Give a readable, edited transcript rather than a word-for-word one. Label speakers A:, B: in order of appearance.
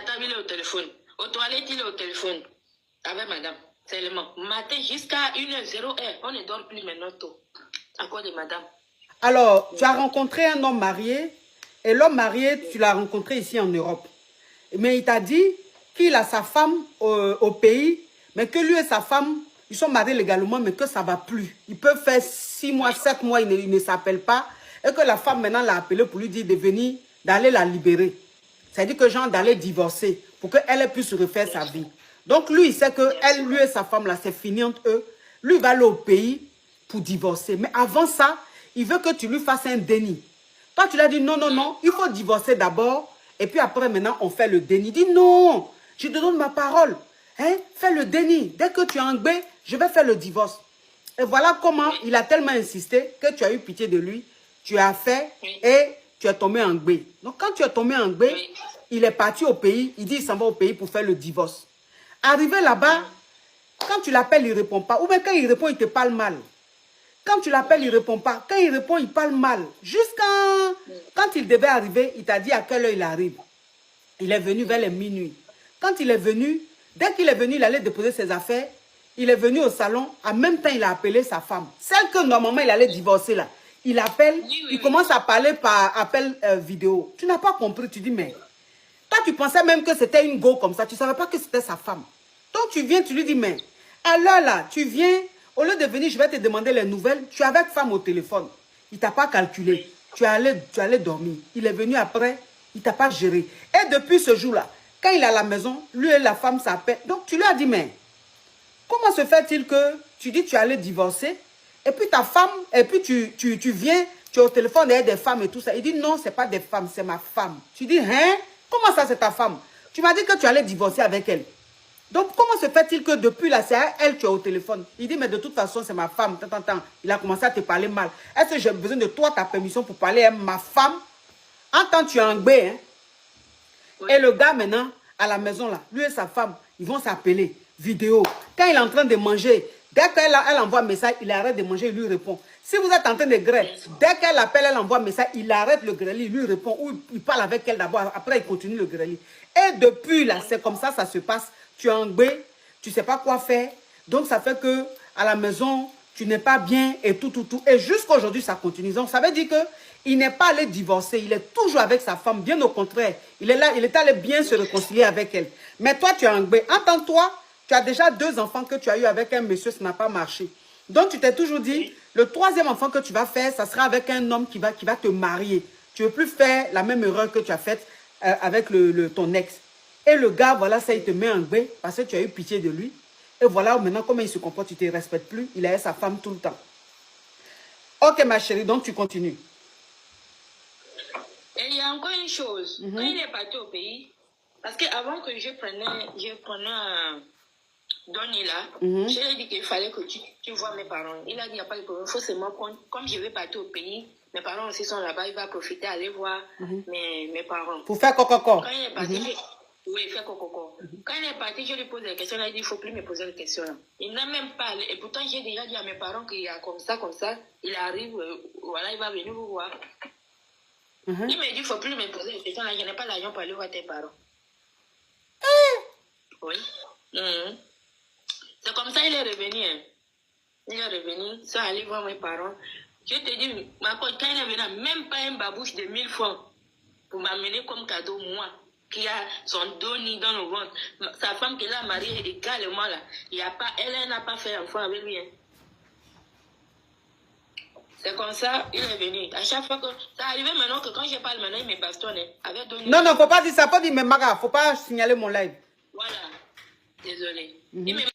A: la table, il est au téléphone. Aux toilettes, il est au téléphone. Avec madame. Seulement. Matin jusqu'à 1h00, on ne dort plus maintenant tôt. À quoi de madame?
B: Alors, tu as rencontré un homme marié. Et l'homme marié, tu l'as rencontré ici en Europe. Mais il t'a dit qu'il a sa femme au pays, mais que lui et sa femme, ils sont mariés légalement, mais que ça ne va plus. Ils peuvent faire 6 mois, 7 mois, ils ne s'appellent pas. Et que la femme maintenant l'a appelé pour lui dire de venir, d'aller la libérer. C'est-à-dire que Jean d'aller divorcer pour qu'elle puisse refaire sa vie. Donc lui, il sait que elle, lui et sa femme, là, c'est fini entre eux. Lui, il va aller au pays pour divorcer. Mais avant ça, il veut que tu lui fasses un déni. Toi, tu lui as dit non, non, non, il faut divorcer d'abord. Et puis après, maintenant, on fait le déni. Il dit non, je te donne ma parole. Hein? Fais le déni. Dès que tu es en B, je vais faire le divorce. Et voilà comment il a tellement insisté que tu as eu pitié de lui. Tu as fait et tu es tombé en B. Donc, quand tu es tombé en B, il est parti au pays. Il dit qu'il s'en va au pays pour faire le divorce. Arrivé là-bas, quand tu l'appelles, il ne répond pas. Ou bien quand il répond, il te parle mal. Quand tu l'appelles, il ne répond pas. Quand il répond, il parle mal. Jusqu'à quand il devait arriver, il t'a dit à quelle heure il arrive. Il est venu vers les minuit. Quand il est venu, dès qu'il est venu, il allait déposer ses affaires. Il est venu au salon. En même temps, il a appelé sa femme. Celle que normalement, il allait divorcer là. Il appelle, il commence à parler par appel vidéo. Tu n'as pas compris. Tu dis, mais toi, tu pensais même que c'était une go comme ça. Tu ne savais pas que c'était sa femme. Donc, tu viens, tu lui dis, mais alors là, tu viens, au lieu de venir, je vais te demander les nouvelles. Tu es avec femme au téléphone. Il ne t'a pas calculé. Tu allais dormir. Il est venu après, il ne t'a pas géré. Et depuis ce jour-là, quand il est à la maison, lui et la femme s'appellent. Donc, tu lui as dit, mais comment se fait-il que tu dis que tu allais divorcer et puis ta femme, et puis tu viens, tu es au téléphone derrière des femmes et tout ça. Il dit, non, ce n'est pas des femmes, c'est ma femme. Tu dis, hein? Comment ça, c'est ta femme? Tu m'as dit que tu allais divorcer avec elle. Donc, comment se fait-il que depuis là, c'est à elle que tu es au téléphone? Il dit, mais de toute façon, c'est ma femme. Il a commencé à te parler mal. Est-ce que j'ai besoin de toi, ta permission pour parler à ma femme? En tant que tu es en B, hein? Oui. Et le gars, maintenant, à la maison, là, lui et sa femme, ils vont s'appeler vidéo. Quand il est en train de manger, dès qu'elle envoie un message, il arrête de manger, il lui répond. Si vous êtes en train de griller, dès qu'elle appelle, elle envoie un message, il arrête le griller, il lui répond. Ou il parle avec elle d'abord, après il continue le griller. Et depuis là, c'est comme ça se passe. Tu es en B, tu ne sais pas quoi faire. Donc, ça fait que à la maison, tu n'es pas bien et tout. Et jusqu'à aujourd'hui, ça continue. Donc, ça veut dire qu'il n'est pas allé divorcer. Il est toujours avec sa femme. Bien au contraire. Il est là, il est allé bien se réconcilier avec elle. Mais toi, tu es en B. Entends-toi, tu as déjà 2 enfants que tu as eu avec un monsieur, ça n'a pas marché. Donc, tu t'es toujours dit, le 3e enfant que tu vas faire, ça sera avec un homme qui va te marier. Tu ne veux plus faire la même erreur que tu as faite avec ton ex. Et le gars, voilà, ça, il te met en B parce que tu as eu pitié de lui. Et voilà, maintenant, comment il se comporte, tu ne te respectes plus. Il a sa femme tout le temps. Ok, ma chérie, donc tu continues.
A: Et il y a encore une chose. Quand il est parti au pays, parce qu'avant que je prenais Donnie là, je lui ai dit qu'il fallait que tu vois mes parents. Il a dit, il n'y a pas de problème, il faut seulement prendre. Comme je vais partir au pays, mes parents aussi sont là-bas, il va profiter, aller voir mes parents.
B: Pour faire coco.
A: Quand il est parti, oui, faire coco. Quand il est parti, je lui pose des questions, il a dit, il ne faut plus me poser des questions. Il n'a même pas, et pourtant j'ai déjà dit à mes parents qu'il y a comme ça, il arrive, voilà, il va venir vous voir. Il me dit, il ne faut plus me poser des questions, là, je n'ai pas l'argent pour aller voir tes parents. Oui. C'est comme ça il est revenu. Hein. Il est revenu, ça allait voir mes parents. Je te dis, ma pote, quand il est venu, même pas un babouche de 1000 francs pour m'amener comme cadeau, moi, qui a son doni dans le ventre. Sa femme qui l'a mariée également, là, elle n'a pas fait enfant avec lui. Hein. C'est comme ça, il est venu. À chaque fois que ça arrivait maintenant que quand je parle maintenant, il me bastonne. Avec doni.
B: Non, faut pas dire ça, faut dire, mais Maga, faut pas signaler mon live.
A: Voilà. Désolé. Il me